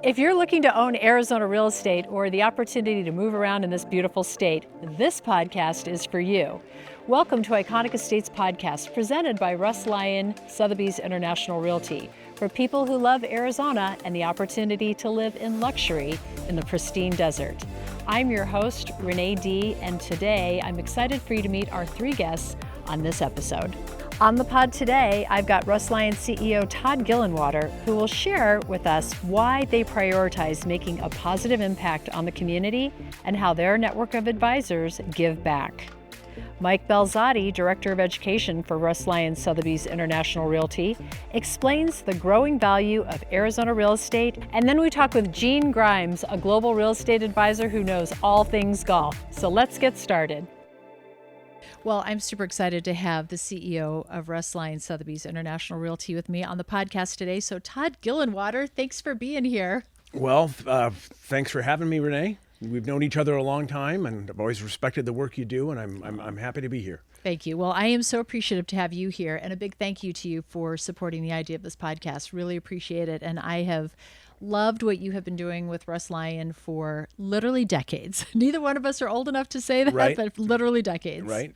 If you're looking to own Arizona real estate or the opportunity to move around in this beautiful state, this podcast is for you. Welcome to Iconic Estates Podcast, presented by Russ Lyon, Sotheby's International Realty, for people who love Arizona and the opportunity to live in luxury in the pristine desert. I'm your host, Renee Dee, and today I'm excited for you to meet our three guests on this episode. On the pod today, I've got Russ Lyon CEO Todd Gillenwater, who will share with us why they prioritize making a positive impact on the community and how their network of advisors give back. Mike Balzotti, Director of Education for Russ Lyon Sotheby's International Realty, explains the growing value of Arizona real estate. And then we talk with Gene Grimes, a global real estate advisor who knows all things golf. So let's get started. Well, I'm super excited to have the CEO of Russ Lyon Sotheby's International Realty with me on the podcast today. So Todd Gillenwater, thanks for being here. Well, thanks for having me, Renee. We've known each other a long time, and I've always respected the work you do, and I'm happy to be here. Thank you. Well, I am so appreciative to have you here, and a big thank you to you for supporting the idea of this podcast. Really appreciate it, and I have loved what you have been doing with Russ Lyon for literally decades. Neither one of us are old enough to say that, right. But literally decades. Right.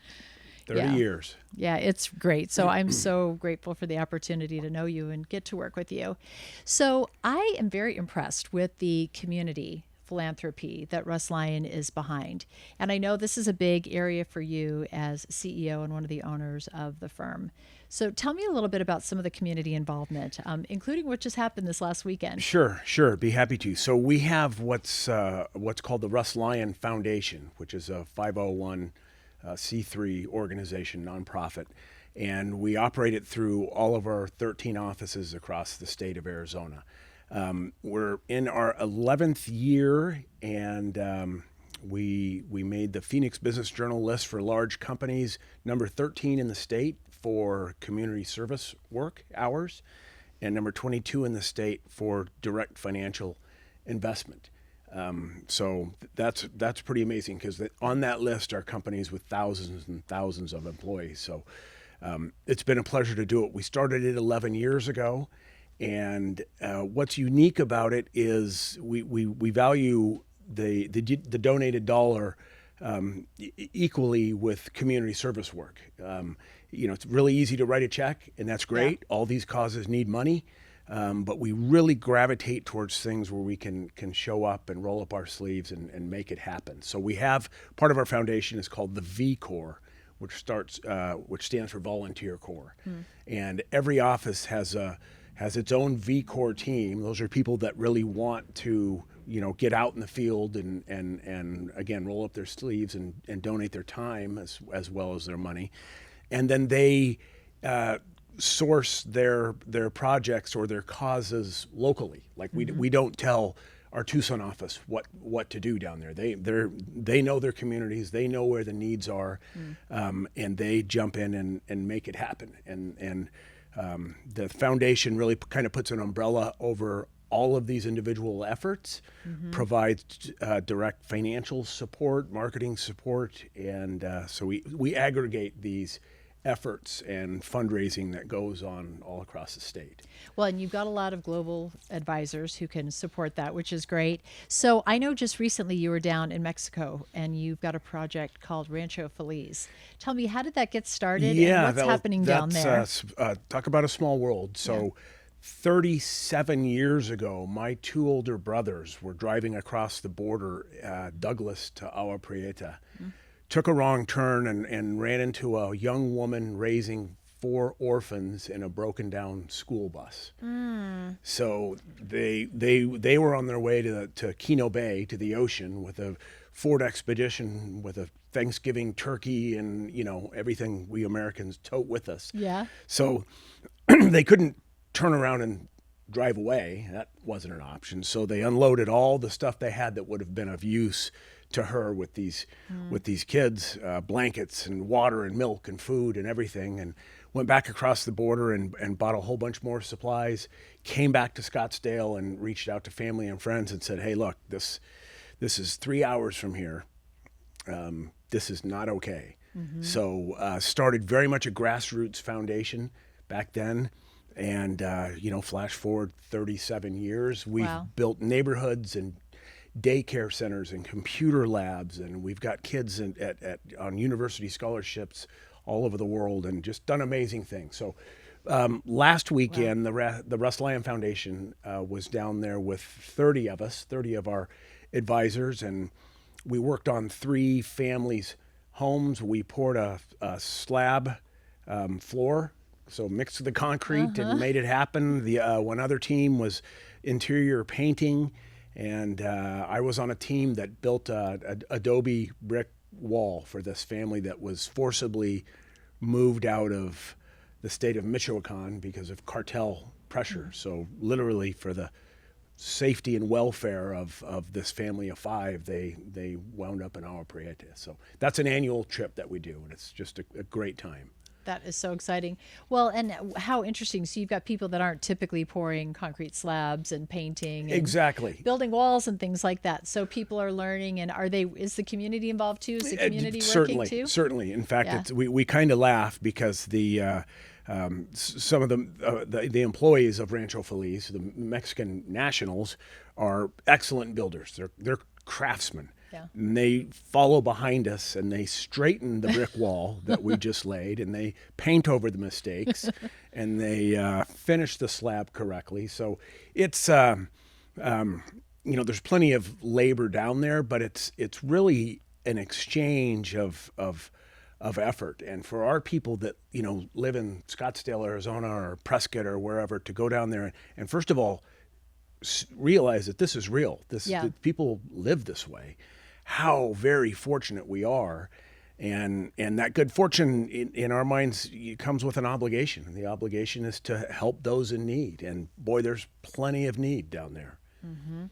30 years. Yeah, it's great. So I'm so grateful for the opportunity to know you and get to work with you. So I am very impressed with the community philanthropy that Russ Lyon is behind. And I know this is a big area for you as CEO and one of the owners of the firm. So tell me a little bit about some of the community involvement, including what just happened this last weekend. Sure. Be happy to. So we have what's called the Russ Lyon Foundation, which is a 501c3 organization, nonprofit. And we operate it through all of our 13 offices across the state of Arizona. We're in our 11th year, and we made the Phoenix Business Journal list for large companies, number 13 in the state for community service work hours, and number 22 in the state for direct financial investment. So that's pretty amazing, because on that list are companies with thousands and thousands of employees. So it's been a pleasure to do it. We started it 11 years ago. And what's unique about it is we value the donated dollar equally with community service work. It's really easy to write a check, and that's great. Yeah. All these causes need money, but we really gravitate towards things where we can show up and roll up our sleeves and make it happen. So we have part of our foundation is called the V Corps, which stands for Volunteer Corps, and every office has its own V Corps team. Those are people that really want to, get out in the field and again, roll up their sleeves and donate their time as well as their money. And then they source their projects or their causes locally. Like we don't tell our Tucson office what to do down there. They know their communities, they know where the needs are, and they jump in and make it happen. And the foundation really kind of puts an umbrella over all of these individual efforts, provides direct financial support, marketing support, and so we aggregate these efforts and fundraising that goes on all across the state. Well, and you've got a lot of global advisors who can support that, which is great. So I know just recently you were down in Mexico and you've got a project called Rancho Feliz. Tell me, how did that get started and what's happening down there? Talk about a small world. So 37 years ago, my two older brothers were driving across the border, Douglas to Agua Prieta. Took a wrong turn and ran into a young woman raising 4 orphans in a broken down school bus. So they were on their way to Keno Bay, to the ocean, with a Ford Expedition with a Thanksgiving turkey and everything we Americans tote with us. Yeah. So they couldn't turn around and drive away. That wasn't an option. So they unloaded all the stuff they had that would have been of use to her with these kids, blankets and water and milk and food and everything, and went back across the border and bought a whole bunch more supplies, came back to Scottsdale and reached out to family and friends and said, hey, look, this is 3 hours from here. This is not okay. So started very much a grassroots foundation back then. And, flash forward 37 years, we've Wow. built neighborhoods and daycare centers and computer labs, and we've got kids on university scholarships all over the world, and just done amazing things. So last weekend, the Russ Lyon Foundation was down there with 30 of us, 30 of our advisors, and we worked on 3 families' homes. We poured a slab floor, so mixed the concrete and made it happen. The one other team was interior painting, and I was on a team that built a adobe brick wall for this family that was forcibly moved out of the state of Michoacan because of cartel pressure. So literally for the safety and welfare of this family of 5, they wound up in Agua Prieta. So that's an annual trip that we do, and it's just a great time. That is so exciting. Well, and how interesting. So you've got people that aren't typically pouring concrete slabs and painting and Exactly. building walls and things like that. So people are learning, and is the community involved too? Is the community working too? Certainly. In fact, we kind of laugh because some of the employees of Rancho Feliz, the Mexican nationals, are excellent builders. They're craftsmen. Yeah. And they follow behind us and they straighten the brick wall that we just laid, and they paint over the mistakes and they finish the slab correctly. So it's there's plenty of labor down there, but it's really an exchange of effort. And for our people that live in Scottsdale, Arizona, or Prescott or wherever, to go down there and first of all realize that this is real. That people live this way. How very fortunate we are, and that good fortune in our minds comes with an obligation. And the obligation is to help those in need. And boy, there's plenty of need down there. Mm-hmm.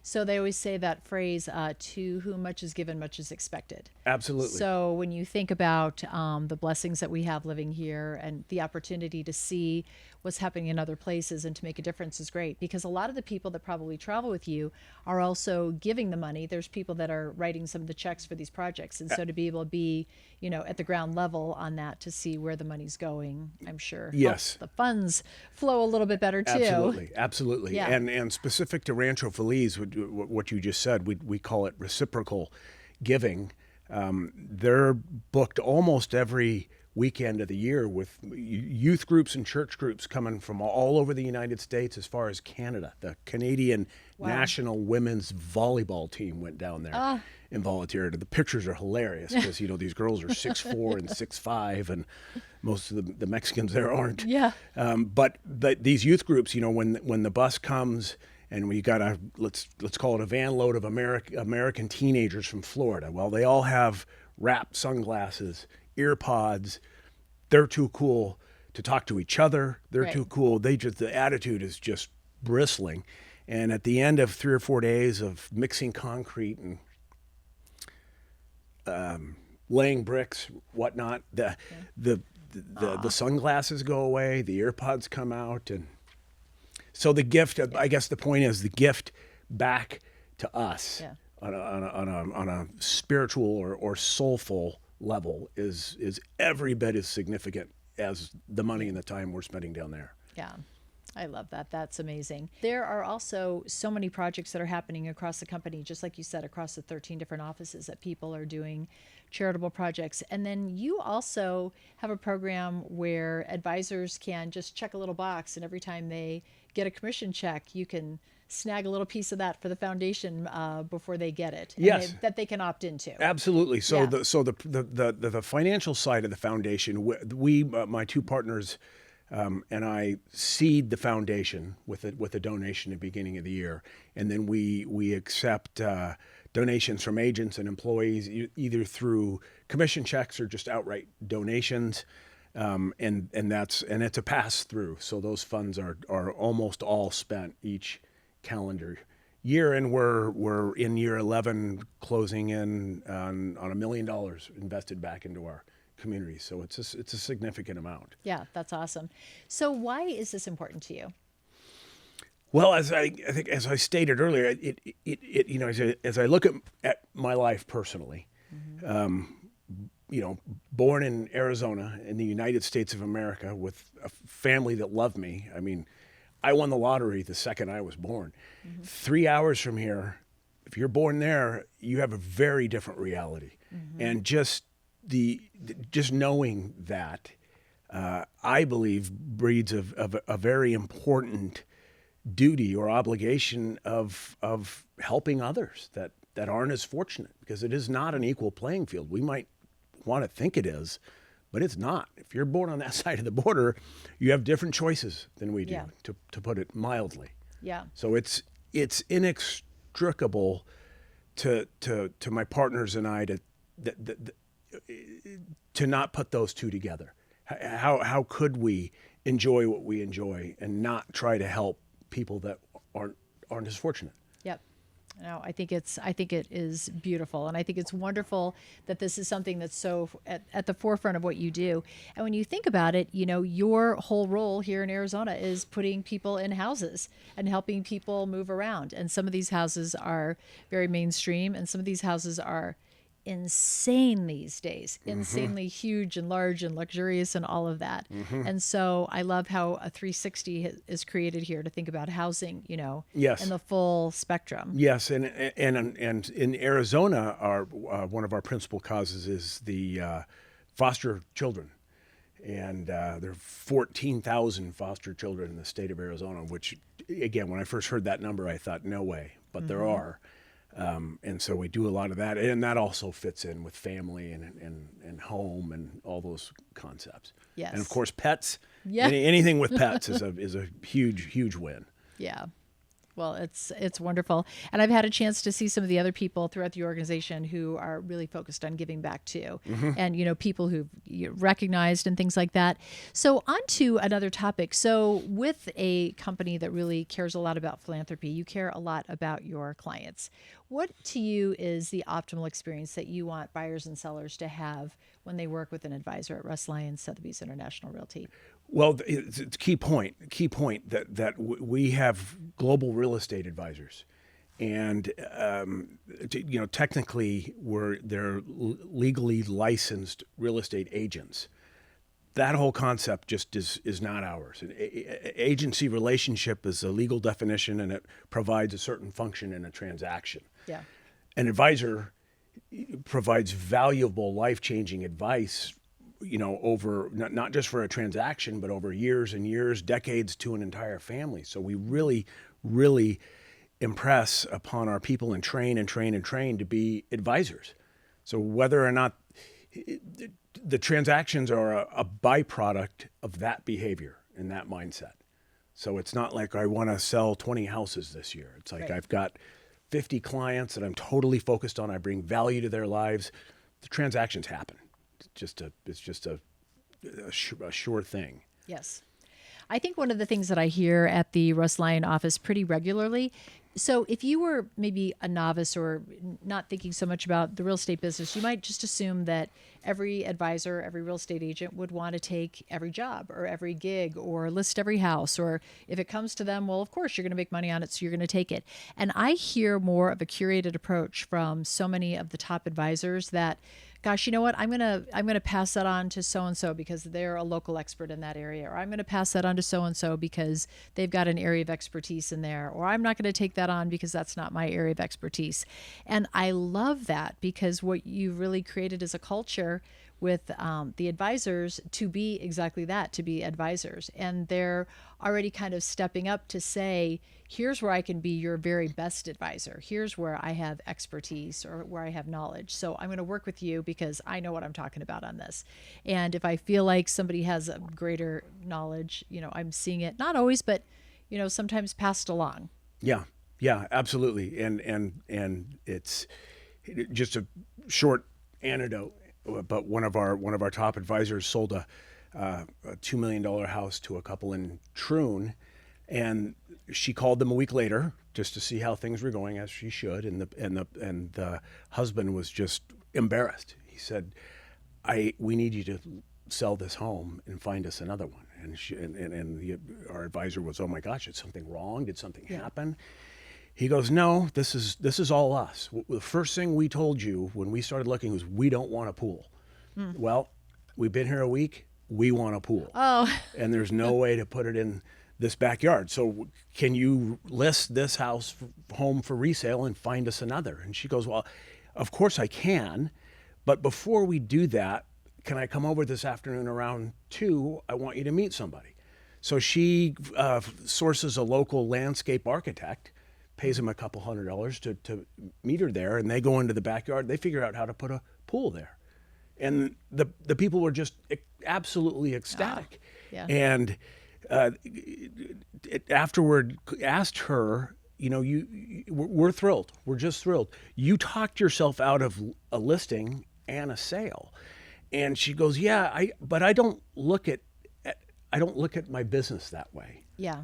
So they always say that phrase, to whom much is given, much is expected. Absolutely. So when you think about the blessings that we have living here and the opportunity to see what's happening in other places and to make a difference is great, because a lot of the people that probably travel with you are also giving the money. There's people that are writing some of the checks for these projects. And so to be able to be, at the ground level on that, to see where the money's going, I'm sure helps the funds flow a little bit better too. Absolutely. Yeah. And specific to Rancho Feliz, what you just said, we call it reciprocal giving. They're booked almost every weekend of the year with youth groups and church groups coming from all over the United States, as far as Canada. The Canadian national women's volleyball team went down there and volunteered. The pictures are hilarious because these girls are 6'4" and 6'5", and most of the Mexicans there aren't. Yeah. But these youth groups, when the bus comes and we got let's call it a van load of American teenagers from Florida. Well, they all have wrapped sunglasses, ear pods. They're too cool to talk to each other. They're too cool. The attitude is just bristling. And at the end of 3 or 4 days of mixing concrete and laying bricks, whatnot, the sunglasses go away, the ear pods come out, and so the gift. I guess the point is the gift back to us on a spiritual or soulful level is every bit as significant as the money and the time we're spending down there. Yeah. I love that. That's amazing. There are also so many projects that are happening across the company, just like you said, across the 13 different offices, that people are doing charitable projects. And then you also have a program where advisors can just check a little box, and every time they get a commission check, you can snag a little piece of that for the foundation before they get it. Yes, that they can opt into. Absolutely. So the financial side of the foundation, we my 2 partners and I seed the foundation with a donation at the beginning of the year, and then we accept donations from agents and employees, either through commission checks or just outright donations. And it's a pass through. So those funds are almost all spent each calendar year, and we're in year 11, closing in on $1 million invested back into our community. So it's a significant amount. Yeah, that's awesome. So why is this important to you? Well, as I think, as I stated earlier, as I look at my life personally, born in Arizona in the United States of America with a family that loved me. I mean, I won the lottery the second I was born. 3 hours from here, if you're born there, you have a very different reality. And just just knowing that, I believe breeds of a very important duty or obligation of helping others that aren't as fortunate, because it is not an equal playing field. We might want to think it is, but it's not. If you're born on that side of the border, you have different choices than we do, to put it mildly. Yeah. So it's inextricable to my partners and I to not put those two together. How could we enjoy what we enjoy and not try to help people that aren't as fortunate? Yep. No, I think it is beautiful, and I think it's wonderful that this is something that's so at the forefront of what you do. And when you think about it, your whole role here in Arizona is putting people in houses and helping people move around. And some of these houses are very mainstream, and some of these houses are insane these days, insanely huge and large and luxurious and all of that. And so I love how a 360 is created here to think about housing, Yes. in the full spectrum. Yes, and in Arizona, one of our principal causes is the foster children, and there are 14,000 foster children in the state of Arizona. Which, again, when I first heard that number, I thought, no way, but there are. And so we do a lot of that, and that also fits in with family and home and all those concepts. Yes. And of course, pets. Yeah. Anything with pets is a huge win. Yeah. Well, it's wonderful. And I've had a chance to see some of the other people throughout the organization who are really focused on giving back too. And, people who've recognized and things like that. So on to another topic. So with a company that really cares a lot about philanthropy, you care a lot about your clients. What to you is the optimal experience that you want buyers and sellers to have when they work with an advisor at Russ Lyon, Sotheby's International Realty? Well, it's a key point that we have global real estate advisors, and technically they're legally licensed real estate agents. That whole concept just is not ours. Agency relationship is a legal definition, and it provides a certain function in a transaction. Yeah. An advisor provides valuable, life-changing advice, over not just for a transaction, but over years and years, decades, to an entire family. So we really, really impress upon our people and train to be advisors. So whether or not the transactions are a byproduct of that behavior and that mindset. So it's not like I want to sell 20 houses this year. It's like, right, I've got 50 clients that I'm totally focused on. I bring value to their lives. The transactions happen. It's just a sure thing. Yes. I think one of the things that I hear at the Russ Lyon office pretty regularly, so if you were maybe a novice or not thinking so much about the real estate business, you might just assume that every advisor, every real estate agent would want to take every job or every gig or list every house, or if it comes to them, well, of course you're going to make money on it, so you're going to take it. And I hear more of a curated approach from so many of the top advisors that, gosh, you know what? I'm gonna pass that on to so and so because they're a local expert in that area, or I'm gonna pass that on to so and so because they've got an area of expertise in there, or I'm not gonna take that on because that's not my area of expertise. And I love that, because what you really created is a culture with the advisors to be exactly that, to be advisors. And they're already kind of stepping up to say, here's where I can be your very best advisor. Here's where I have expertise or where I have knowledge. So I'm going to work with you because I know what I'm talking about on this. And if I feel like somebody has a greater knowledge, I'm seeing it, not always, but, sometimes passed along. Yeah, absolutely. And it's just a short anecdote. But one of our top advisors sold a $2 million house to a couple in Troon, and she called them a week later just to see how things were going, as she should. And the husband was just embarrassed. He said, "We need you to sell this home and find us another one." And our advisor was, "Oh my gosh, is something wrong? Did something happen?" He goes, "No, this is all us. The first thing we told you when we started looking was we don't want a pool. Well, we've been here a week. We want a pool. Oh, And there's no way to put it in this backyard. So can you list this home for resale and find us another? And she goes, well, of course I can. But before we do that, can I come over this afternoon around 2? I want you to meet somebody. So she sources a local landscape architect, pays him a couple $100 to meet her there, and they go into the backyard. They figure out how to put a pool there. And the people were just absolutely ecstatic. Yeah. And afterward asked her, we're thrilled. We're just thrilled. You talked yourself out of a listing and a sale. And she goes, yeah, but I don't look at my business that way. Yeah.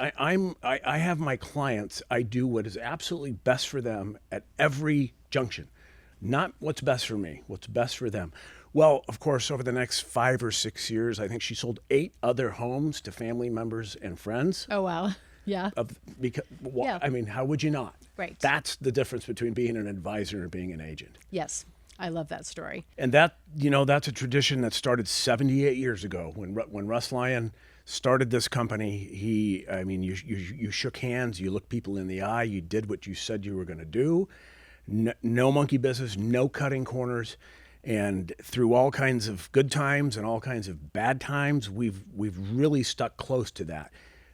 I have my clients. I do what is absolutely best for them at every junction, not what's best for me, what's best for them. Well, of course, over the next 5 or 6 years, I think she sold 8 other homes to family members and friends. Oh, wow. Yeah. I mean, how would you not? Right. That's the difference between being an advisor and being an agent. Yes. I love that story. And that's a tradition that started 78 years ago when Russ Lyon started this company. You shook hands, you looked people in the eye, you did what you said you were going to do. No monkey business, no cutting corners. And through all kinds of good times and all kinds of bad times, we've really stuck close to that.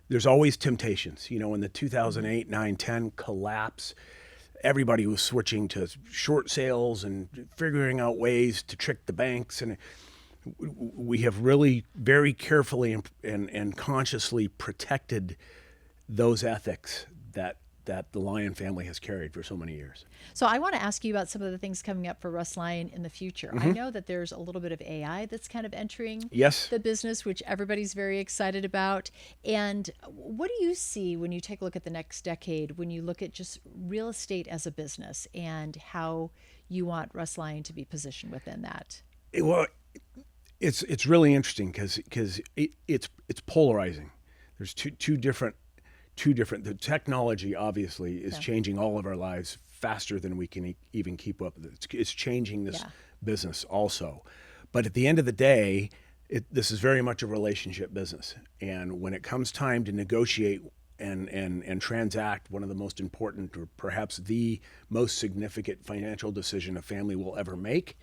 There's always temptations. In the 2008, 9, 10 collapse, everybody was switching to short sales and figuring out ways to trick the banks. And we have really very carefully and consciously protected those ethics that the Lyon family has carried for so many years. So I want to ask you about some of the things coming up for Russ Lyon in the future. I know that there's a little bit of AI that's kind of entering the business, which everybody's very excited about. And what do you see when you take a look at the next decade, when you look at just real estate as a business and how you want Russ Lyon to be positioned within that? Well, it's really interesting because it's polarizing. There's two different. The technology obviously is changing all of our lives faster than we can even keep up. It's changing this business also. But at the end of the day, this is very much a relationship business. And when it comes time to negotiate and transact one of the most important, or perhaps the most significant financial decision a family will ever make,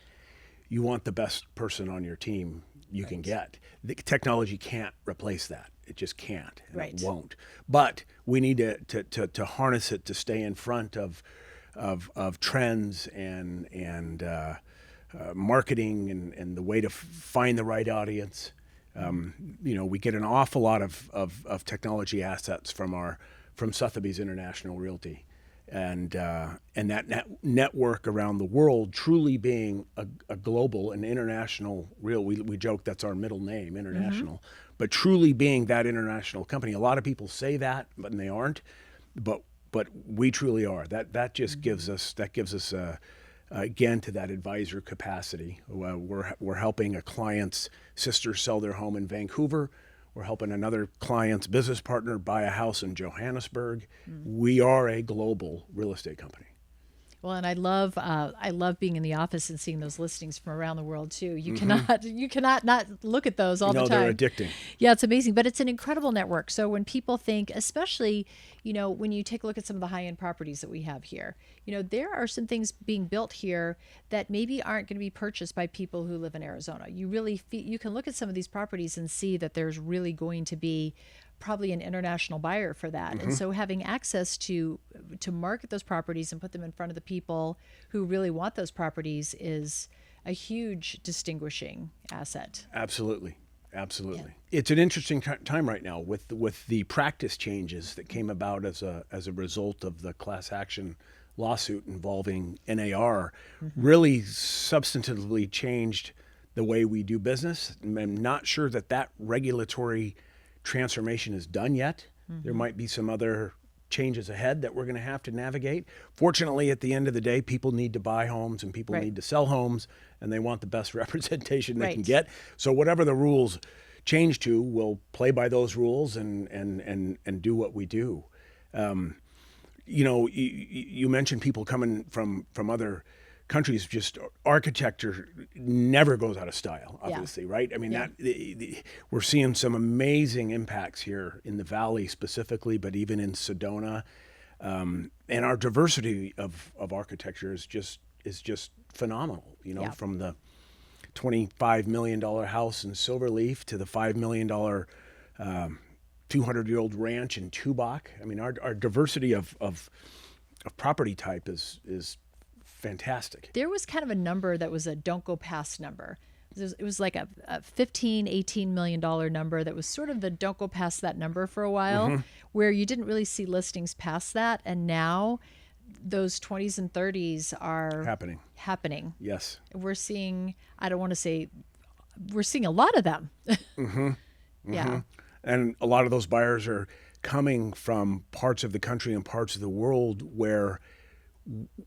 you want the best person on your team you can get. The technology can't replace that. It just can't, and it won't. But we need to harness it to stay in front of trends and marketing and the way to find the right audience. We get an awful lot of technology assets from Sotheby's International Realty, and that network around the world truly being a global and international we joke that's our middle name, international, but truly being that international company. A lot of people say that, but they aren't. But we truly are. That just gives us again to that advisor capacity. We're helping a client's sister sell their home in Vancouver. We're helping another client's business partner buy a house in Johannesburg. We are a global real estate company. Well, and I love being in the office and seeing those listings from around the world too. You cannot not look at those all the time. They're addicting. Yeah, it's amazing, but it's an incredible network. So when people think, especially, when you take a look at some of the high-end properties that we have here, there are some things being built here that maybe aren't going to be purchased by people who live in Arizona. You can look at some of these properties and see that there's really going to be probably an international buyer for that. And so having access to market those properties and put them in front of the people who really want those properties is a huge distinguishing asset. Absolutely. Yeah. It's an interesting time right now with the practice changes that came about as a result of the class action lawsuit involving NAR. Really substantively changed the way we do business. I'm not sure that regulatory transformation is done yet. There might be some other changes ahead that we're going to have to navigate. Fortunately, at the end of the day, people need to buy homes and people need to sell homes, and they want the best representation they can get. So whatever the rules change to, we'll play by those rules and do what we do. You mentioned people coming from other country's just architecture never goes out of style, obviously, right? I mean, we're seeing some amazing impacts here in the Valley specifically, but even in Sedona. And our diversity of architecture is just phenomenal, from the $25 million house in Silverleaf to the $5 million 200-year-old ranch in Tubac. I mean, our diversity of property type is fantastic. There was kind of a number that was a don't go past number. It was like a $18 million number that was sort of the don't go past that number for a while, where you didn't really see listings past that. And now those 20s and 30s are happening. Yes. We're seeing, we're seeing a lot of them. Yeah. And a lot of those buyers are coming from parts of the country and parts of the world where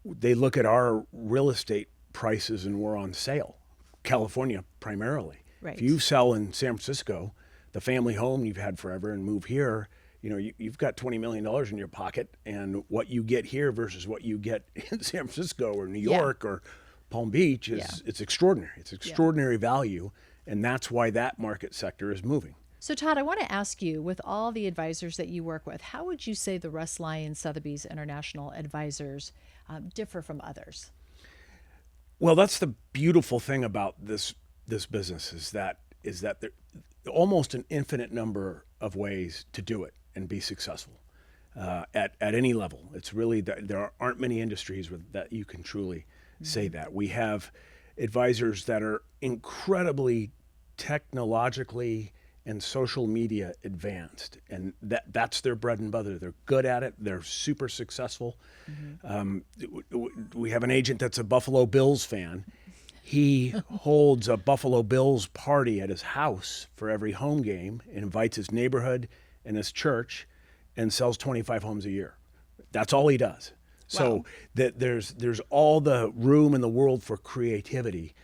they look at our real estate prices and we're on sale. California primarily. Right. If you sell in San Francisco, the family home you've had forever, and move here, you've got $20 million in your pocket, and what you get here versus what you get in San Francisco or New York or Palm Beach it's extraordinary. It's extraordinary value, and that's why that market sector is moving. So Todd, I want to ask you, with all the advisors that you work with, how would you say the Russ Lyon Sotheby's International advisors differ from others? Well, that's the beautiful thing about this business is that there almost an infinite number of ways to do it and be successful at any level. It's really there aren't many industries that you can truly say that. We have advisors that are incredibly technologically and social media advanced, and that's their bread and butter. They're good at it. They're super successful. We have an agent that's a Buffalo Bills fan. He holds a Buffalo Bills party at his house for every home game and invites his neighborhood and his church and sells 25 homes a year. That's all he does. Wow. So there's all the room in the world for creativity.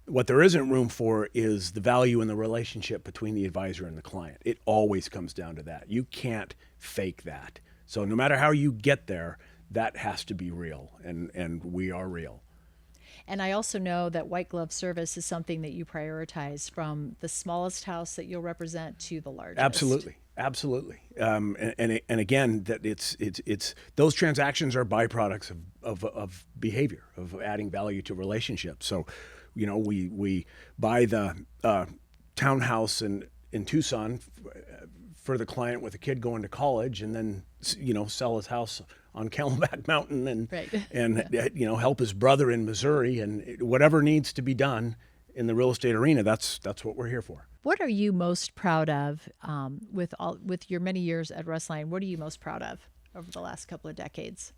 What there isn't room for is the value in the relationship between the advisor and the client. It always comes down to that. You can't fake that. So no matter how you get there, that has to be real, and we are real. And I also know that white glove service is something that you prioritize, from the smallest house that you'll represent to the largest. Absolutely. And again, that it's those transactions are byproducts of behavior, of adding value to relationships. So, we buy the townhouse in Tucson for the client with a kid going to college, and then sell his house on Camelback Mountain and help his brother in Missouri, and whatever needs to be done in the real estate arena. That's what we're here for. What are you most proud of with your many years at Russ Lyon? What are you most proud of over the last couple of decades?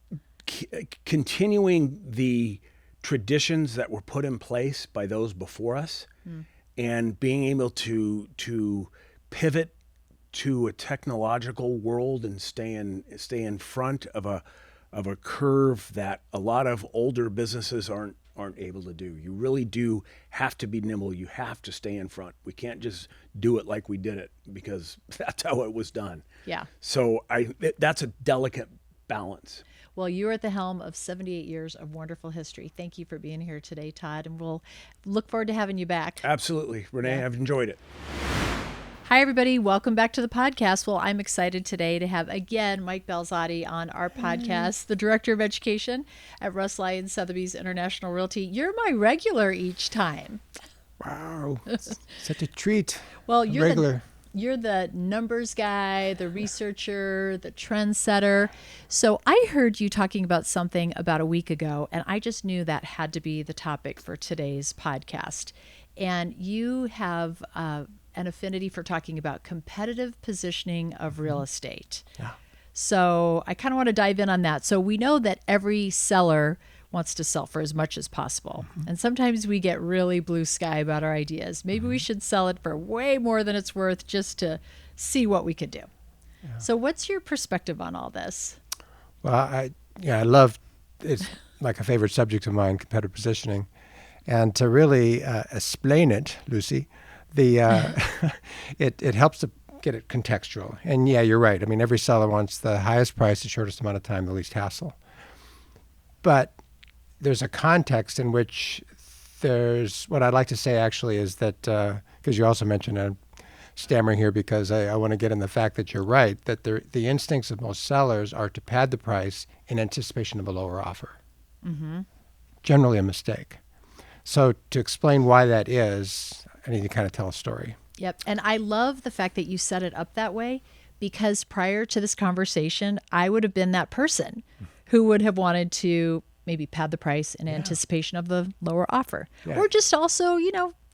Continuing the traditions that were put in place by those before us, and being able to pivot to a technological world and stay in front of a curve that a lot of older businesses aren't able to do. You really do have to be nimble. You have to stay in front. We can't just do it like we did it, because that's how it was done. Yeah. So that's a delicate balance. Well, you're at the helm of 78 years of wonderful history. Thank you for being here today, Todd, and we'll look forward to having you back. Absolutely. Renee, I've enjoyed it. Hi, everybody. Welcome back to the podcast. Well, I'm excited today to have, again, Mike Balzotti on our podcast, the Director of Education at Russ Lyon Sotheby's International Realty. You're my regular each time. Wow. Such a treat. Well, you're the numbers guy, the researcher, the trendsetter. So I heard you talking about something about a week ago, and I just knew that had to be the topic for today's podcast. And you have an affinity for talking about competitive positioning of real estate. Yeah. So I kind of want to dive in on that. So we know that every seller wants to sell for as much as possible. And sometimes we get really blue sky about our ideas. Maybe we should sell it for way more than it's worth just to see what we could do. Yeah. So what's your perspective on all this? Well, I love, it's like a favorite subject of mine, competitive positioning. And to really explain it, Lucy, it helps to get it contextual. And yeah, you're right. I mean, every seller wants the highest price, the shortest amount of time, the least hassle. But there's a context in which there's, what I'd like to say actually is that, because you also mentioned, I'm stammering here because I want to get in the fact that you're right, that the instincts of most sellers are to pad the price in anticipation of a lower offer. Mm-hmm. Generally a mistake. So to explain why that is, I need to kind of tell a story. Yep. And I love the fact that you set it up that way, because prior to this conversation, I would have been that person who would have wanted to maybe pad the price in anticipation of the lower offer. Yeah. Or just also,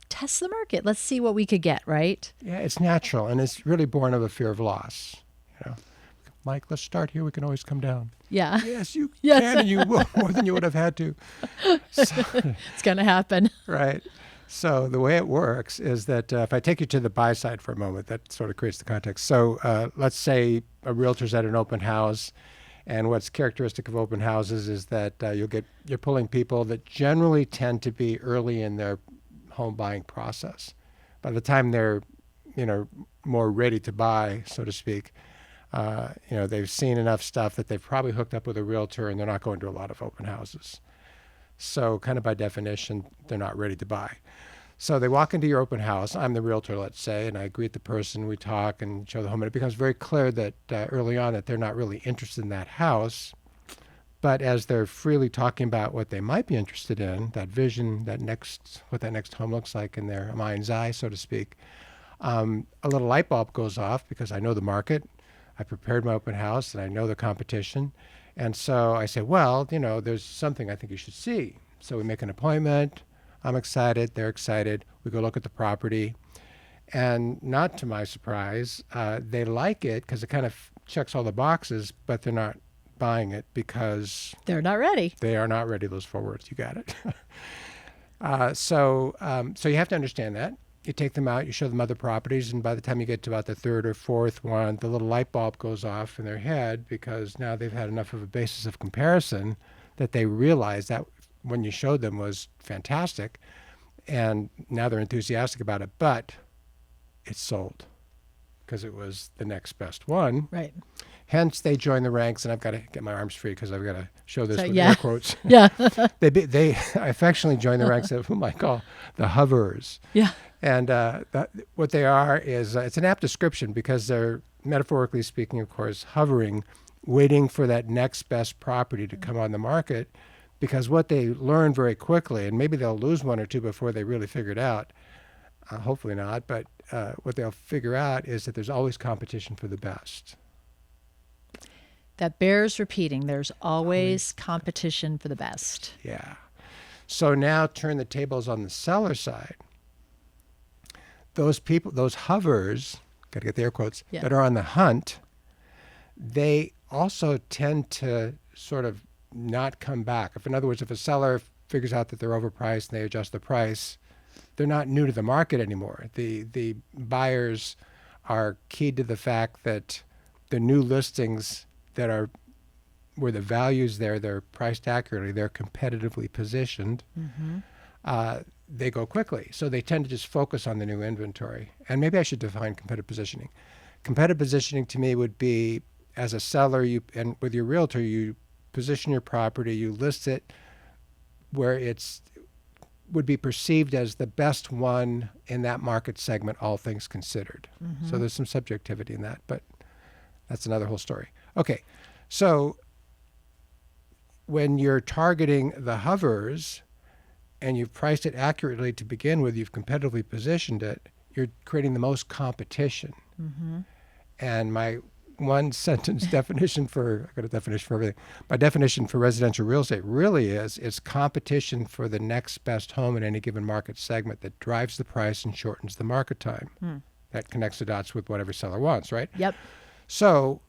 test the market. Let's see what we could get, right? Yeah, it's natural, and it's really born of a fear of loss. Mike, let's start here. We can always come down. Yeah. Yes, you can, and you will, more than you would have had to. So, it's going to happen. Right. So the way it works is that if I take you to the buy side for a moment, that sort of creates the context. So let's say a realtor's at an open house, and what's characteristic of open houses is that you're pulling people that generally tend to be early in their home buying process. By the time they're, more ready to buy, so to speak, they've seen enough stuff that they've probably hooked up with a realtor, and they're not going to a lot of open houses. So kind of by definition, they're not ready to buy. So they walk into your open house. I'm the realtor, let's say, and I greet the person. We talk and show the home. And it becomes very clear that early on that they're not really interested in that house. But as they're freely talking about what they might be interested in, that vision, what that next home looks like in their mind's eye, so to speak, a little light bulb goes off because I know the market. I prepared my open house and I know the competition. And so I say, well, there's something I think you should see. So we make an appointment. I'm excited. They're excited. We go look at the property. And not to my surprise, they like it because it kind of checks all the boxes, but they're not buying it because they're not ready. They are not ready. Those 4 words. You got it. So you have to understand that. You take them out, you show them other properties, and by the time you get to about the 3rd or 4th one, the little light bulb goes off in their head because now they've had enough of a basis of comparison that they realize that when you showed them was fantastic, and now they're enthusiastic about it, but it's sold because it was the next best one. Right. Hence, they join the ranks, and I've got to get my arms free because I've got to show this with yeah. air quotes. Yeah. They affectionately join the ranks of whom I call the hoverers. Yeah. And what they are is, it's an apt description because they're, metaphorically speaking, of course, hovering, waiting for that next best property to come on the market, because what they learn very quickly, and maybe they'll lose 1 or 2 before they really figure it out, hopefully not, but what they'll figure out is that there's always competition for the best. That bears repeating. There's always competition for the best. Yeah. So now turn the tables on the seller side. Those people, those hovers, got to get the air quotes, that are on the hunt, they also tend to sort of not come back. In other words, if a seller figures out that they're overpriced and they adjust the price, they're not new to the market anymore. The buyers are keyed to the fact that the new listings that are where the value's there, they're priced accurately, they're competitively positioned, they go quickly. So they tend to just focus on the new inventory. And maybe I should define competitive positioning. Competitive positioning to me would be, as a seller, and with your realtor, you position your property, you list it where it's would be perceived as the best one in that market segment, all things considered. So there's some subjectivity in that, but that's another whole story. Okay, so when you're targeting the hovers and you've priced it accurately to begin with, you've competitively positioned it, you're creating the most competition. And my one sentence definition I've got a definition for everything. My definition for residential real estate really is competition for the next best home in any given market segment that drives the price and shortens the market time. That connects the dots with what every seller wants, right? Yep. So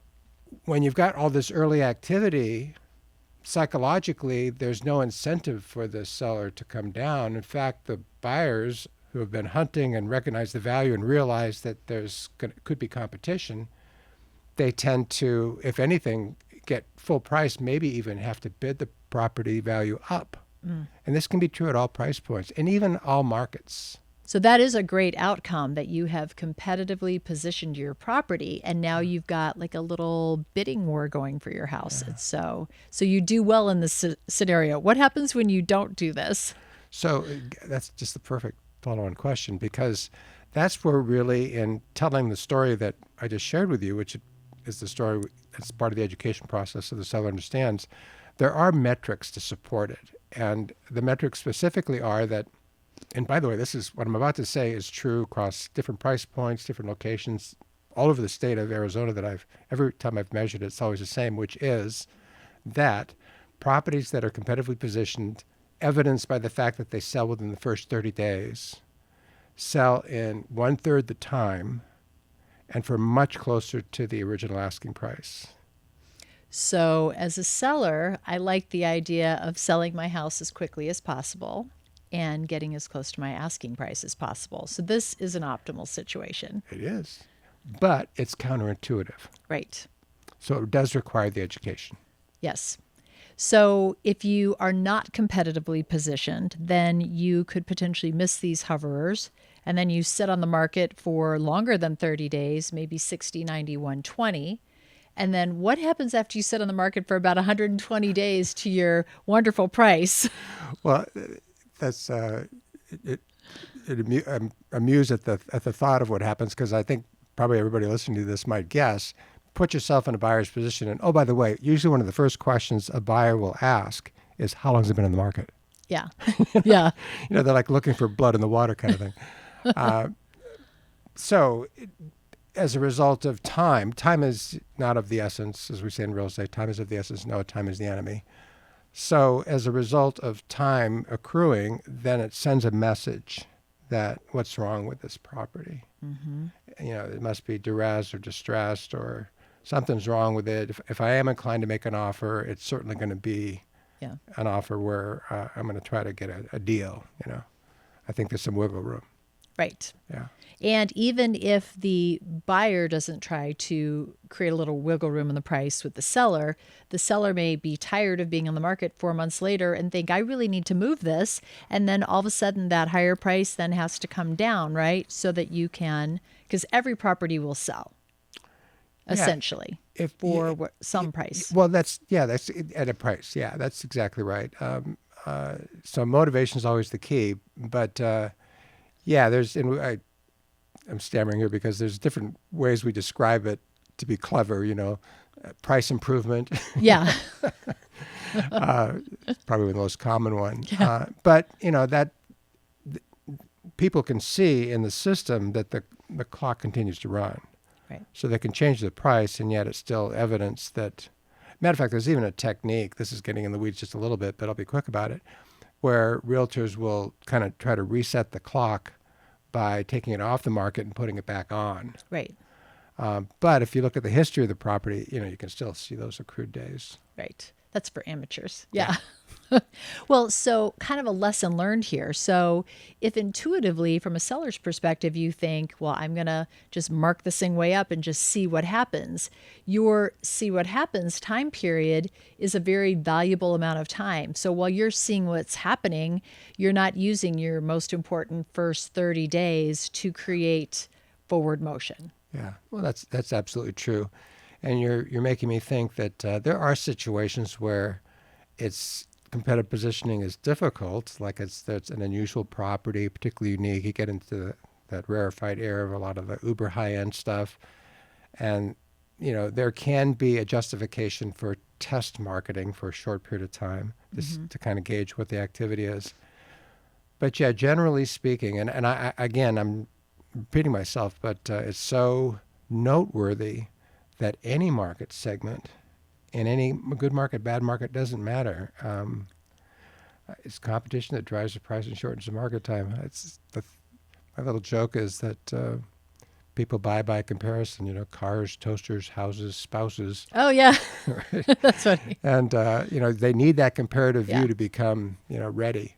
when you've got all this early activity, psychologically, there's no incentive for the seller to come down. In fact, the buyers who have been hunting and recognize the value and realize that could be competition, they tend to, if anything, get full price, maybe even have to bid the property value up. And this can be true at all price points and even all markets. So that is a great outcome, that you have competitively positioned your property, and now you've got like a little bidding war going for your house. Yeah. So you do well in this scenario. What happens when you don't do this? So that's just the perfect follow-on question, because that's where really, in telling the story that I just shared with you, which is the story that's part of the education process so the seller understands, there are metrics to support it. And the metrics specifically are that, and by the way, this is what I'm about to say is true across different price points, different locations, all over the state of Arizona, that every time I've measured it, it's always the same, which is that properties that are competitively positioned, evidenced by the fact that they sell within the first 30 days, sell in 1/3 the time and for much closer to the original asking price. So as a seller, I like the idea of selling my house as quickly as possible and getting as close to my asking price as possible. So this is an optimal situation. It is, but it's counterintuitive. Right. So it does require the education. Yes. So if you are not competitively positioned, then you could potentially miss these hoverers, and then you sit on the market for longer than 30 days, maybe 60, 90, 120. And then what happens after you sit on the market for about 120 days to your wonderful price? Well, that's I'm amused at the thought of what happens, because I think probably everybody listening to this might guess. Put yourself in a buyer's position, and oh, by the way, usually one of the first questions a buyer will ask is, "How long has it been in the market?" Yeah, yeah. They're like looking for blood in the water kind of thing. So, as a result of time is not of the essence, as we say in real estate. Time is of the essence. No, time is the enemy. So as a result of time accruing, then it sends a message that what's wrong with this property. Mm-hmm. It must be duress or distressed, or something's wrong with it. If I am inclined to make an offer, it's certainly going to be an offer where I'm going to try to get a deal. I think there's some wiggle room. Right. Yeah. And even if the buyer doesn't try to create a little wiggle room in the price with the seller may be tired of being on the market 4 months later and think, I really need to move this. And then all of a sudden that higher price then has to come down, right? So that you can, because every property will sell, essentially, for some price. Well, that's at a price. Yeah, that's exactly right. So motivation is always the key. But I'm stammering here because there's different ways we describe it to be clever, price improvement. Yeah. Probably the most common one. Yeah. But, people can see in the system that the clock continues to run. Right. So they can change the price, and yet it's still evidence that, matter of fact, there's even a technique, this is getting in the weeds just a little bit, but I'll be quick about it, where realtors will kind of try to reset the clock by taking it off the market and putting it back on. Right. But if you look at the history of the property, you can still see those accrued days. Right. That's for amateurs. Yeah. Well, so kind of a lesson learned here. So if intuitively, from a seller's perspective, you think, well, I'm going to just mark this thing way up and just see what happens. Your see what happens time period is a very valuable amount of time. So while you're seeing what's happening, you're not using your most important first 30 days to create forward motion. Yeah, well, that's absolutely true. And you're making me think that there are situations where it's competitive positioning is difficult, like that's an unusual property, particularly unique. You get into that rarefied air of a lot of the uber high-end stuff. And, there can be a justification for test marketing for a short period of time to kind of gauge what the activity is. But yeah, generally speaking, and I'm repeating myself, but it's so noteworthy that any market segment, in any good market, bad market, doesn't matter. It's competition that drives the price and shortens the market time. My little joke is that people buy by comparison, cars, toasters, houses, spouses. Oh, yeah. That's funny. And, they need that comparative view to become, ready.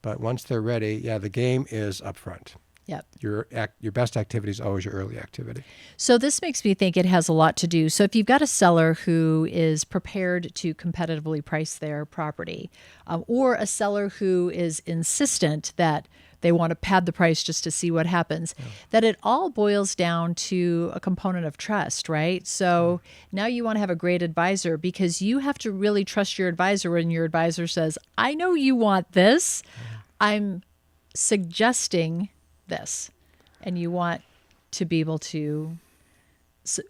But once they're ready, the game is up front. Yep. Your best activity is always your early activity. So this makes me think it has a lot to do. So if you've got a seller who is prepared to competitively price their property, or a seller who is insistent that They want to pad the price just to see what happens. Yeah. That it all boils down to a component of trust, right? So now you want to have a great advisor because you have to really trust your advisor when your advisor says, I know you want this. I'm suggesting this. And you want to be able to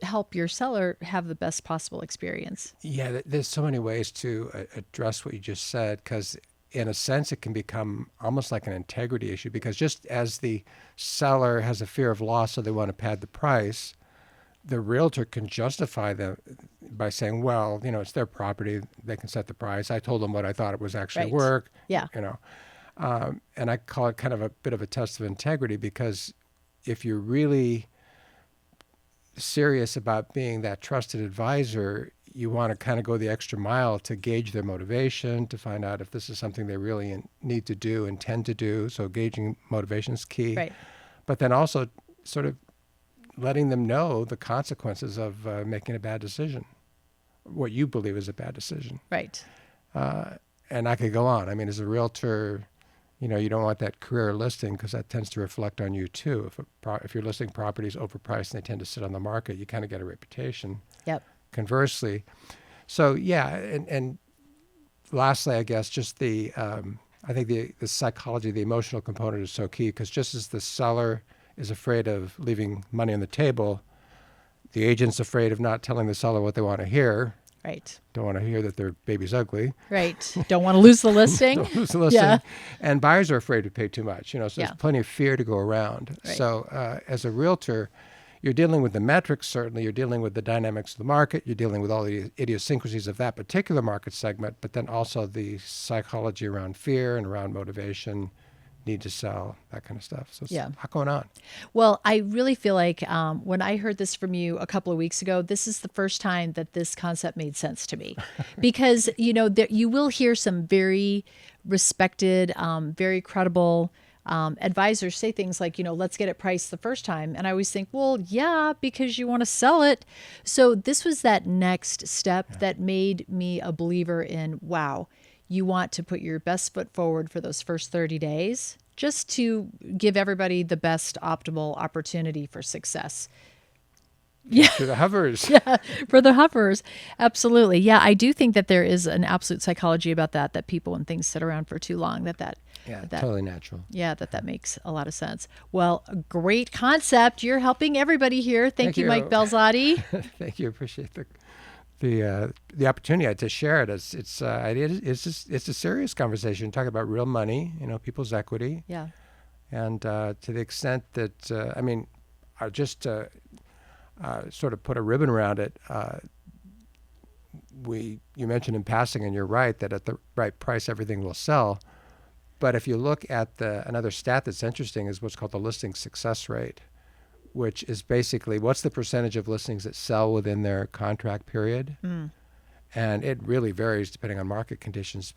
help your seller have the best possible experience. Yeah, there's so many ways to address what you just said, because in a sense, it can become almost like an integrity issue, because just as the seller has a fear of loss, so they want to pad the price, the realtor can justify them by saying, well, it's their property. They can set the price. I told them what I thought it was actually worth. Yeah. And I call it kind of a bit of a test of integrity, because if you're really serious about being that trusted advisor, you want to kind of go the extra mile to gauge their motivation, to find out if this is something they really need to do, intend to do. So gauging motivation is key. Right. But then also sort of letting them know the consequences of making a bad decision, what you believe is a bad decision. Right. And I could go on. I mean, as a realtor, you don't want that career listing, because that tends to reflect on you too. If you're listing properties overpriced and they tend to sit on the market, you kind of get a reputation. Yep. Conversely. So yeah, and lastly, I guess just I think the psychology, the emotional component is so key, because just as the seller is afraid of leaving money on the table, the agent's afraid of not telling the seller what they want to hear. Right. Don't want to hear that their baby's ugly. Right. Don't want to lose the listing. Don't lose the listing. Yeah. And buyers are afraid to pay too much, so there's plenty of fear to go around. Right. So as a realtor, you're dealing with the metrics, certainly. You're dealing with the dynamics of the market. You're dealing with all the idiosyncrasies of that particular market segment, but then also the psychology around fear and around motivation, need to sell, that kind of stuff. So it's a lot going on. Well, I really feel like when I heard this from you a couple of weeks ago, this is the first time that this concept made sense to me. Because, you will hear some very respected, very credible advisors say things like, let's get it priced the first time. And I always think, well, yeah, because you want to sell it. So this was that next step that made me a believer in, wow, you want to put your best foot forward for those first 30 days just to give everybody the best optimal opportunity for success. Yeah. For the hovers. Yeah, for the hovers. Absolutely. Yeah, I do think that there is an absolute psychology about that people and things sit around for too long, that totally natural. Yeah, that makes a lot of sense. Well, great concept. You're helping everybody here. Thank you, Mike Balzotti. Thank you. Appreciate the opportunity to share it. It's a serious conversation, talking about real money, people's equity. Yeah. And to the extent that just to sort of put a ribbon around it, you mentioned in passing, and you're right, that at the right price everything will sell. But if you look at another stat that's interesting is what's called the listing success rate, which is basically what's the percentage of listings that sell within their contract period. And it really varies depending on market conditions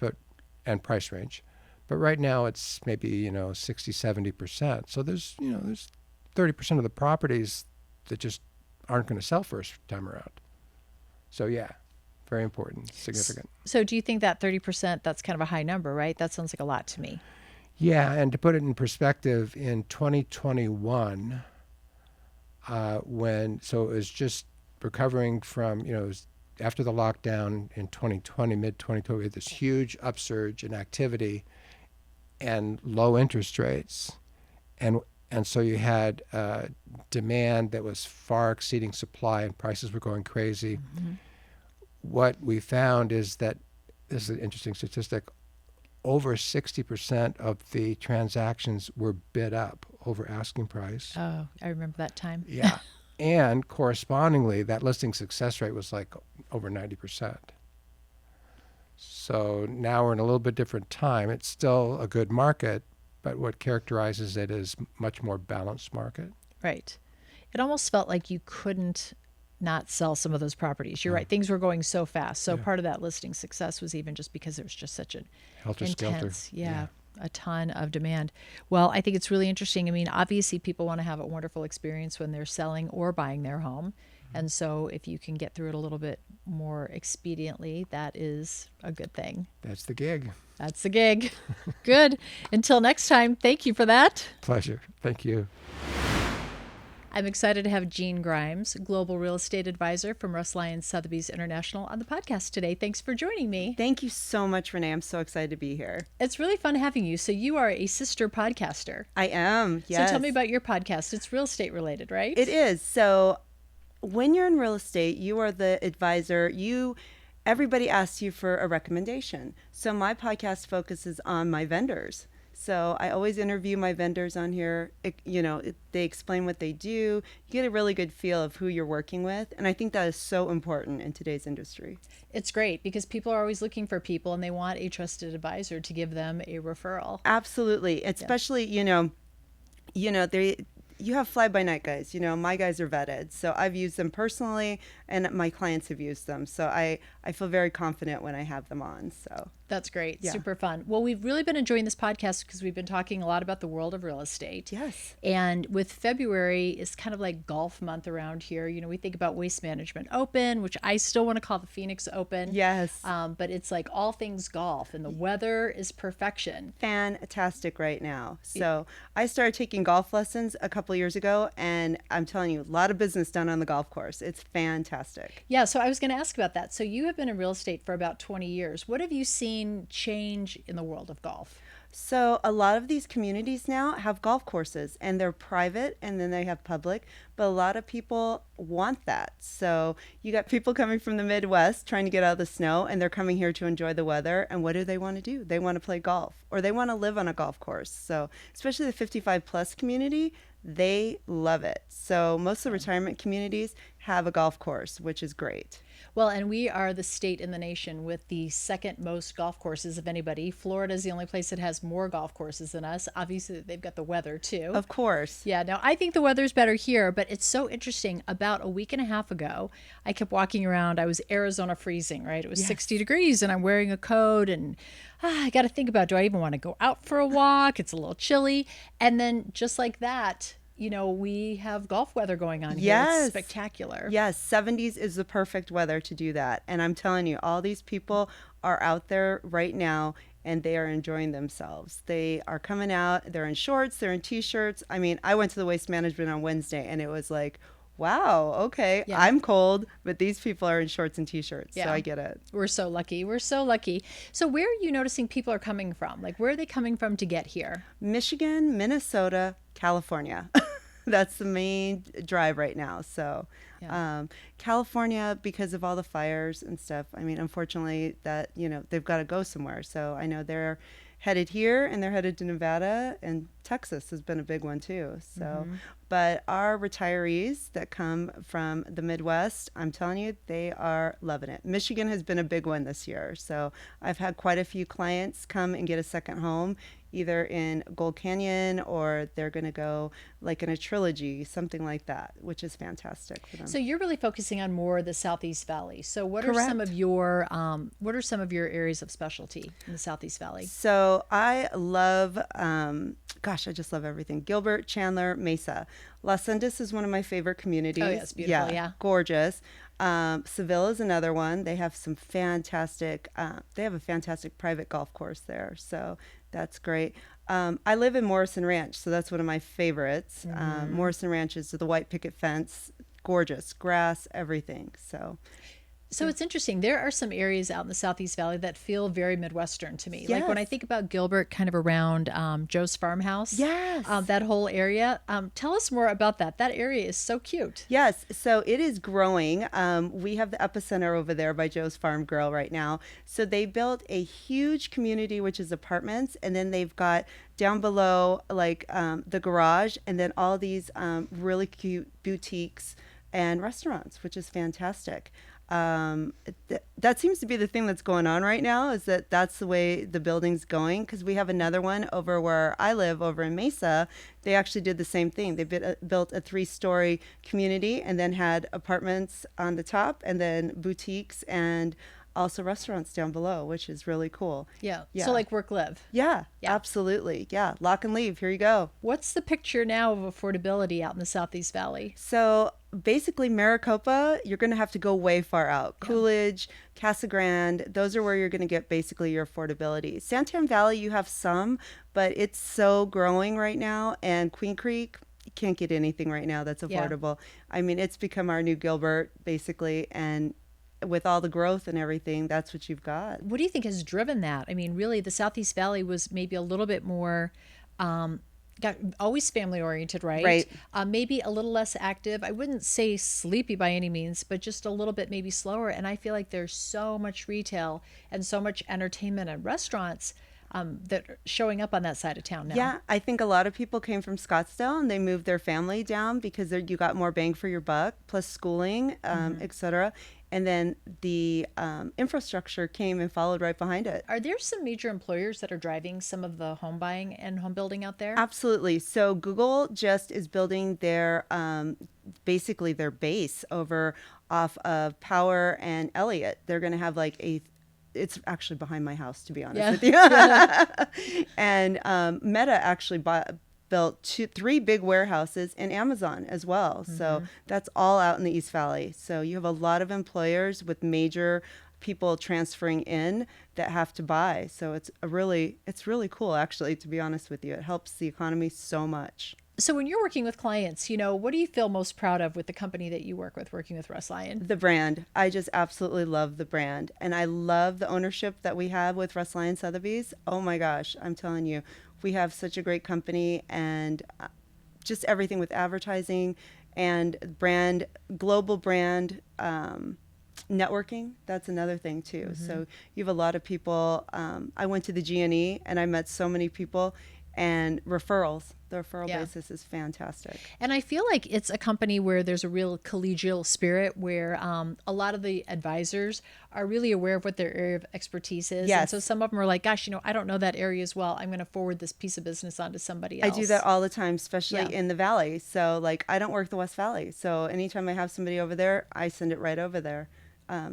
and price range. But right now it's maybe 60-70%. So there's 30% of the properties that just aren't going to sell first time around. So yeah, very important, significant. So do you think that 30%, that's kind of a high number, right? That sounds like a lot to me. Yeah, and to put it in perspective, in 2021, it was just recovering from, it was after the lockdown in 2020, mid-2020, we had this huge upsurge in activity and low interest rates. And so you had demand that was far exceeding supply, and prices were going crazy. Mm-hmm. What we found is that, this is an interesting statistic, over 60% of the transactions were bid up over asking price. Oh, I remember that time. Yeah. And correspondingly, that listing success rate was like over 90%. So now we're in a little bit different time. It's still a good market, but what characterizes it is much more balanced market. Right. It almost felt like you couldn't not sell some of those properties. You're right. Things were going so fast. So part of that listing success was even just because there was just such an intense, a ton of demand. Well, I think it's really interesting. I mean, obviously people want to have a wonderful experience when they're selling or buying their home. And so if you can get through it a little bit more expediently, that is a good thing. That's the gig. That's the gig. Good. Until next time, thank you for that. Pleasure. Thank you. I'm excited to have Jean Grimes, Global Real Estate Advisor from Russ Lyon Sotheby's International, on the podcast today. Thanks for joining me. Thank you so much, Renee. I'm so excited to be here. It's really fun having you. So you are a sister podcaster. I am, yes. So tell me about your podcast. It's real estate related, right? It is. So when you're in real estate, you are the advisor. Everybody asks you for a recommendation. So my podcast focuses on my vendors. So I always interview my vendors on here. They explain what they do. You get a really good feel of who you're working with. And I think that is so important in today's industry. It's great because people are always looking for people and they want a trusted advisor to give them a referral. Absolutely. Especially, you have fly-by-night guys. My guys are vetted. So I've used them personally and my clients have used them. So I feel very confident when I have them on. So that's great. Yeah. Super fun. Well, we've really been enjoying this podcast because we've been talking a lot about the world of real estate. Yes. And with February, it's kind of like golf month around here. We think about Waste Management Open, which I still want to call the Phoenix Open. Yes. But it's like all things golf and the weather is perfection. Fantastic right now. So I started taking golf lessons a couple years ago and I'm telling you, a lot of business done on the golf course. It's fantastic. Yeah. So I was going to ask about that. So you have been in real estate for about 20 years. What have you seen change in the world of golf? So a lot of these communities now have golf courses and they're private and then they have public, but a lot of people want that. So you got people coming from the Midwest trying to get out of the snow and they're coming here to enjoy the weather. And what do they want to do? They want to play golf or they want to live on a golf course. So especially the 55 plus community, they love it. So most of the retirement communities have a golf course, which is great. Well, and we are the state in the nation with the second most golf courses of anybody. Florida is the only place that has more golf courses than us. Obviously, they've got the weather too. Of course. Yeah, now I think the weather's better here, but it's so interesting. About a week and a half ago, I kept walking around. I was Arizona freezing, right? It was 60 degrees and I'm wearing a coat and I got to think about, do I even want to go out for a walk? It's a little chilly. And then just like that, we have golf weather going on here. Yes. It's spectacular. Yes, 70s is the perfect weather to do that. And I'm telling you, all these people are out there right now and they are enjoying themselves. They are coming out, they're in shorts, they're in t-shirts. I mean, I went to the Waste Management on Wednesday and it was like, wow, okay, Yeah. I'm cold, but these people are in shorts and t-shirts, Yeah. so I get it. We're so lucky. We're so lucky. So where are you noticing people are coming from? Like, where are they coming from to get here? Michigan, Minnesota, California. That's the main drive right now. So California, because of all the fires and stuff, I mean, unfortunately that, they've got to go somewhere. So I know they're headed here and they're headed to Nevada, and Texas has been a big one too. So, but our retirees that come from the Midwest, I'm telling you, they are loving it. Michigan has been a big one this year. So I've had quite a few clients come and get a second home, either in Gold Canyon or they're going to go like in a trilogy, something like that, which is fantastic for them. So you're really focusing on more the Southeast Valley. So what are Correct. some of your areas of specialty in the Southeast Valley? So I love, I just love everything. Gilbert, Chandler, Mesa. Las Sendas is one of my favorite communities. Oh, yes, beautiful, yeah. Gorgeous. Seville is another one. They have some fantastic, they have a fantastic private golf course there. So that's great. I live in Morrison Ranch, so that's one of my favorites. Morrison Ranch is the white picket fence, gorgeous, grass, everything. So it's interesting. There are some areas out in the Southeast Valley that feel very Midwestern to me. Like when I Yes. think about Gilbert, kind of around Joe's farmhouse. Yes. That whole area. Tell us more about that. That area is so cute. Yes, so it is growing. We have the epicenter over there by Joe's Farm Grill right now. So they built a huge community, which is apartments, and then they've got down below like the garage, and then all these really cute boutiques and restaurants, which is fantastic. That seems to be the thing that's going on right now, is that's the way the building's going, because we have another one over where I live over in Mesa. They actually did the same thing. They built a 3-story community and then had apartments on the top and then boutiques and also restaurants down below, which is really cool. Yeah. Yeah. So like work, live. Yeah, Yeah. absolutely. Yeah, lock and leave. Here you go. What's the picture now of affordability out in the Southeast Valley? So basically Maricopa, you're going to have to go way far out. Yeah. Coolidge, Casa Grande, those are where you're going to get basically your affordability. Santan Valley, you have some, but it's so growing right now. And Queen Creek, you can't get anything right now that's affordable. I mean, it's become our new Gilbert, basically. And with all the growth and everything, that's what you've got. What do you think has driven that? I mean, really, the Southeast Valley was maybe a little bit more always family oriented, right? Right. Maybe a little less active. I wouldn't say sleepy by any means, but just a little bit maybe slower. And I feel like there's so much retail and so much entertainment and restaurants that are showing up on that side of town now. Yeah, I think a lot of people came from Scottsdale and they moved their family down because you got more bang for your buck, plus schooling, et cetera. And then the infrastructure came and followed right behind it. Are there some major employers that are driving some of the home buying and home building out there? Absolutely. So Google just is building their basically their base over off of Power and Elliott. They're going to have like it's actually behind my house, to be honest with you. And Meta actually built 3 big warehouses and Amazon as well. So that's all out in the East Valley. So you have a lot of employers with major people transferring in that have to buy. So it's really cool, actually, to be honest with you. It helps the economy so much. So when you're working with clients, what do you feel most proud of with the company that you work with, working with Russ Lyon? The brand. I just absolutely love the brand. And I love the ownership that we have with Russ Lyon Sotheby's. Oh my gosh, I'm telling you, we have such a great company, and just everything with advertising and brand, global brand, networking. That's another thing too. So you have a lot of people. I went to the G&E and I met so many people, and referrals. The referral basis is fantastic. And I feel like it's a company where there's a real collegial spirit, where a lot of the advisors are really aware of what their area of expertise is. Yes. And so some of them are like, gosh, I don't know that area as well. I'm going to forward this piece of business on to somebody else. I do that all the time, especially in the Valley. So like, I don't work the West Valley. So anytime I have somebody over there, I send it right over there.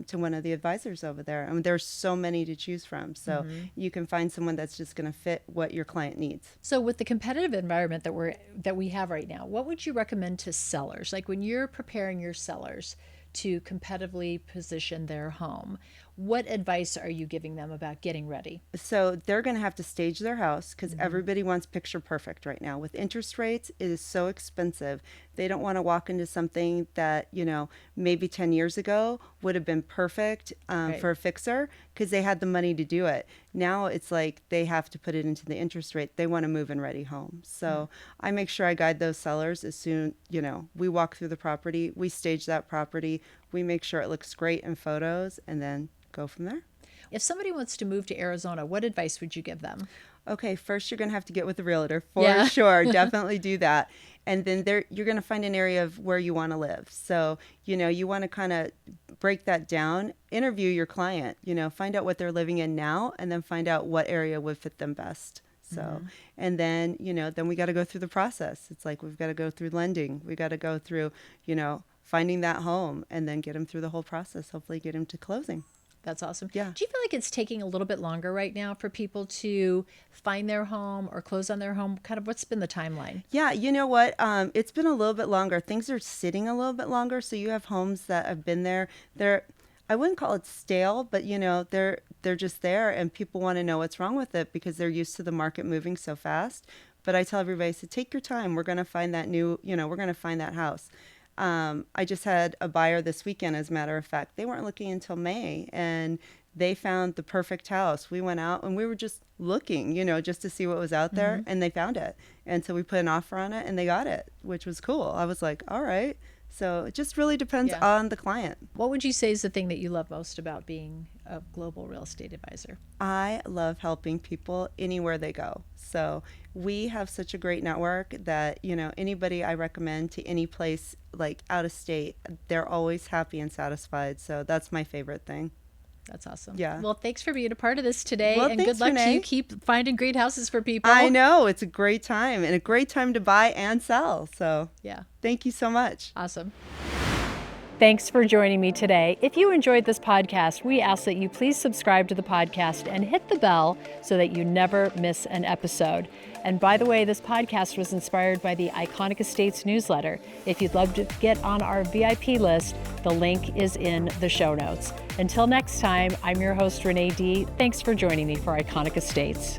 To one of the advisors over there. I mean, there's so many to choose from. So you can find someone that's just going to fit what your client needs. So with the competitive environment that we have right now, what would you recommend to sellers? Like when you're preparing your sellers to competitively position their home, what advice are you giving them about getting ready? So they're going to have to stage their house because everybody wants picture perfect right now. With interest rates, it is so expensive. They don't want to walk into something that, maybe 10 years ago would have been perfect for a fixer because they had the money to do it. Now it's like they have to put it into the interest rate. They want to move and ready home. So I make sure I guide those sellers as soon, we walk through the property, we stage that property, we make sure it looks great in photos, and then go from there. If somebody wants to move to Arizona, what advice would you give them? Okay, first you're going to have to get with a realtor for sure. Definitely do that. And then you're going to find an area of where you want to live. So, you want to kind of break that down, interview your client, find out what they're living in now, and then find out what area would fit them best. So, and then, then we got to go through the process. It's like, we've got to go through lending. We got to go through, finding that home, and then get them through the whole process, hopefully get them to closing. That's awesome. Yeah. Do you feel like it's taking a little bit longer right now for people to find their home or close on their home? Kind of what's been the timeline? Yeah, you know what? It's been a little bit longer. Things are sitting a little bit longer. So you have homes that have been there. I wouldn't call it stale, but they're just there, and people want to know what's wrong with it because they're used to the market moving so fast. But I tell everybody, so take your time. We're going to find that we're going to find that house. I just had a buyer this weekend, as a matter of fact. They weren't looking until May, and they found the perfect house. We went out and we were just looking, just to see what was out there, and they found it. And so we put an offer on it, and they got it, which was cool. I was like, all right. So it just really depends on the client. What would you say is the thing that you love most about being a global real estate advisor? I love helping people anywhere they go. So we have such a great network that, anybody I recommend to any place like out of state, they're always happy and satisfied. So that's my favorite thing. That's awesome. Yeah. Well, thanks for being a part of this today. Well, and thanks, good luck to Renee. you. Keep finding great houses for people. I know. It's a great time, and a great time to buy and sell. So yeah. thank you so much. Awesome. Thanks for joining me today. If you enjoyed this podcast, we ask that you please subscribe to the podcast and hit the bell so that you never miss an episode. And by the way, this podcast was inspired by the Iconic Estates newsletter. If you'd love to get on our VIP list, the link is in the show notes. Until next time, I'm your host, Renee Dee. Thanks for joining me for Iconic Estates.